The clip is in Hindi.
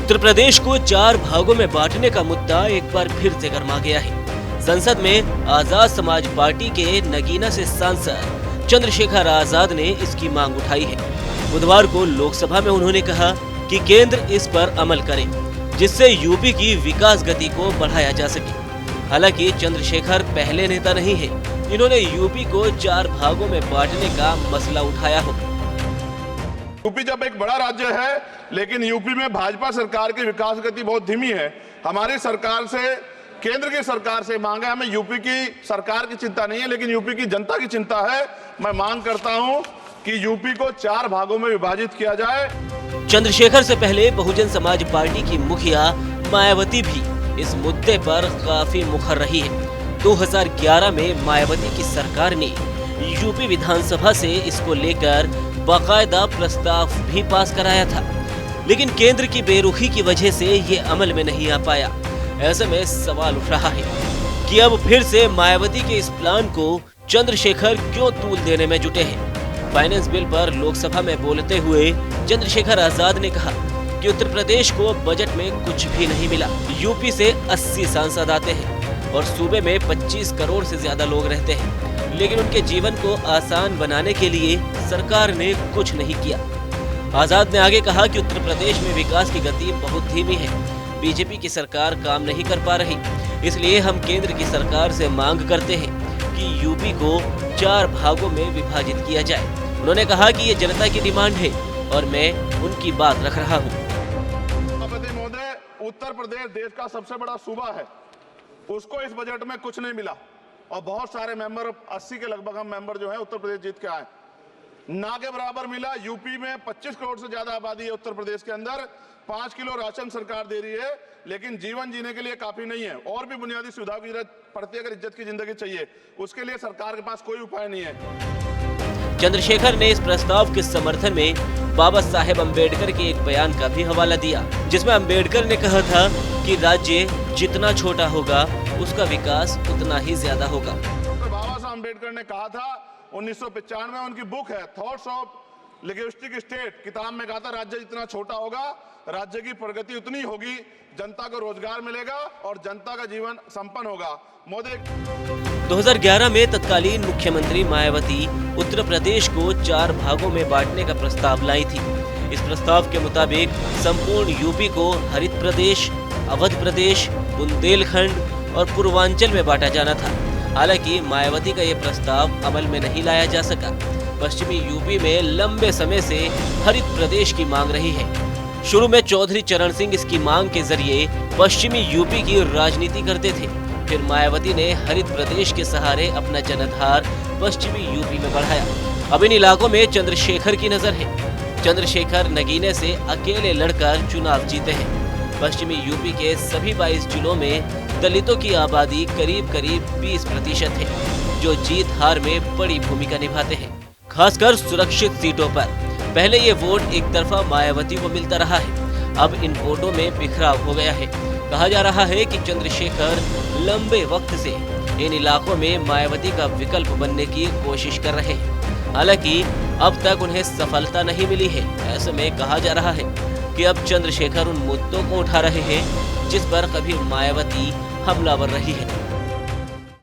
उत्तर प्रदेश को 4 भागों में बांटने का मुद्दा एक बार फिर से गर्मा गया है। संसद में आजाद समाज पार्टी के नगीना से सांसद चंद्रशेखर आजाद ने इसकी मांग उठाई है। बुधवार को लोकसभा में उन्होंने कहा कि केंद्र इस पर अमल करे, जिससे यूपी की विकास गति को बढ़ाया जा सके। हालांकि चंद्रशेखर पहले नेता नहीं है जिन्होंने यूपी को 4 भागों में बांटने का मसला उठाया हो। यूपी जब एक बड़ा राज्य है, लेकिन यूपी में भाजपा सरकार की विकास गति बहुत धीमी है। हमारी सरकार से, केंद्र की सरकार से मांग है, हमें यूपी की सरकार की चिंता नहीं है, लेकिन यूपी की जनता की चिंता है। मैं मांग करता हूं कि यूपी को 4 भागों में विभाजित किया जाए। चंद्रशेखर से पहले बहुजन समाज पार्टी की मुखिया मायावती भी इस मुद्दे पर काफी मुखर रही है। 2011 में मायावती की सरकार ने यूपी विधानसभा से इसको लेकर बाकायदा प्रस्ताव भी पास कराया था, लेकिन केंद्र की बेरुखी की वजह से ये अमल में नहीं आ पाया। ऐसे में सवाल उठ रहा है कि अब फिर से मायावती के इस प्लान को चंद्रशेखर क्यों तूल देने में जुटे हैं। फाइनेंस बिल पर लोकसभा में बोलते हुए चंद्रशेखर आजाद ने कहा कि उत्तर प्रदेश को बजट में कुछ भी नहीं मिला। यूपी से 80 सांसद आते हैं और सूबे में 25 करोड़ से ज्यादा लोग रहते हैं, लेकिन उनके जीवन को आसान बनाने के लिए सरकार ने कुछ नहीं किया। आजाद ने आगे कहा कि उत्तर प्रदेश में विकास की गति बहुत धीमी है। बीजेपी की सरकार काम नहीं कर पा रही, इसलिए हम केंद्र की सरकार से मांग करते हैं कि यूपी को 4 भागों में विभाजित किया जाए। उन्होंने कहा कि ये जनता की डिमांड है और मैं उनकी बात रख रहा हूँ। उत्तर प्रदेश देश का सबसे बड़ा सूबा है, उसको इस बजट में कुछ नहीं मिला और बहुत सारे मेंबर, 80 के लगभग हम मेंबर जो है उत्तर प्रदेश जीत के आए, ना के बराबर मिला। यूपी में 25 करोड़ से ज्यादा आबादी है। उत्तर प्रदेश के अंदर 5 किलो राशन सरकार दे रही है, लेकिन जीवन जीने के लिए काफी नहीं है। और भी बुनियादी सुविधाओं की जरूरत पड़ती है। अगर इज्जत की जिंदगी चाहिए, उसके लिए सरकार के पास कोई उपाय नहीं है। चंद्रशेखर ने इस प्रस्ताव के समर्थन में बाबा साहेब अम्बेडकर के एक बयान का भी हवाला दिया, जिसमें अम्बेडकर ने कहा था कि राज्य जितना छोटा होगा उसका विकास उतना ही ज्यादा होगा। बाबा साहब अम्बेडकर ने कहा था 1995 में, उनकी बुक है थॉट्स ऑफ लिंग्विस्टिक स्टेट, किताब में कहा था राज्य जितना छोटा होगा राज्य की प्रगति उतनी होगी, जनता को रोजगार मिलेगा और जनता का जीवन संपन्न होगा। मोदी 2011 में तत्कालीन मुख्यमंत्री मायावती उत्तर प्रदेश को 4 भागों में बांटने का प्रस्ताव लाई थी। इस प्रस्ताव के मुताबिक संपूर्ण यूपी को हरित प्रदेश, अवध प्रदेश, बुंदेलखंड और पूर्वांचल में बांटा जाना था। हालांकि मायावती का यह प्रस्ताव अमल में नहीं लाया जा सका। पश्चिमी यूपी में लंबे समय से हरित प्रदेश की मांग रही है। शुरू में चौधरी चरण सिंह इसकी मांग के जरिए पश्चिमी यूपी की राजनीति करते थे। फिर मायावती ने हरित प्रदेश के सहारे अपना जनाधार पश्चिमी यूपी में बढ़ाया। अब इन इलाकों में चंद्रशेखर की नजर है। चंद्रशेखर नगीने से अकेले लड़कर चुनाव जीते हैं। पश्चिमी यूपी के सभी 22 जिलों में दलितों की आबादी करीब 20% है, जो जीत हार में बड़ी भूमिका निभाते हैं, खासकर सुरक्षित सीटों पर। पहले ये वोट एक तरफा मायावती को मिलता रहा है, अब इन वोटों में बिखराव हो गया है। कहा जा रहा है कि चंद्रशेखर लंबे वक्त से इन इलाकों में मायावती का विकल्प बनने की कोशिश कर रहे हैं। हालांकि अब तक उन्हें सफलता नहीं मिली है। ऐसे में कहा जा रहा है कि अब चंद्रशेखर उन मुद्दों को उठा रहे हैं जिस पर कभी मायावती हमलावर रही है।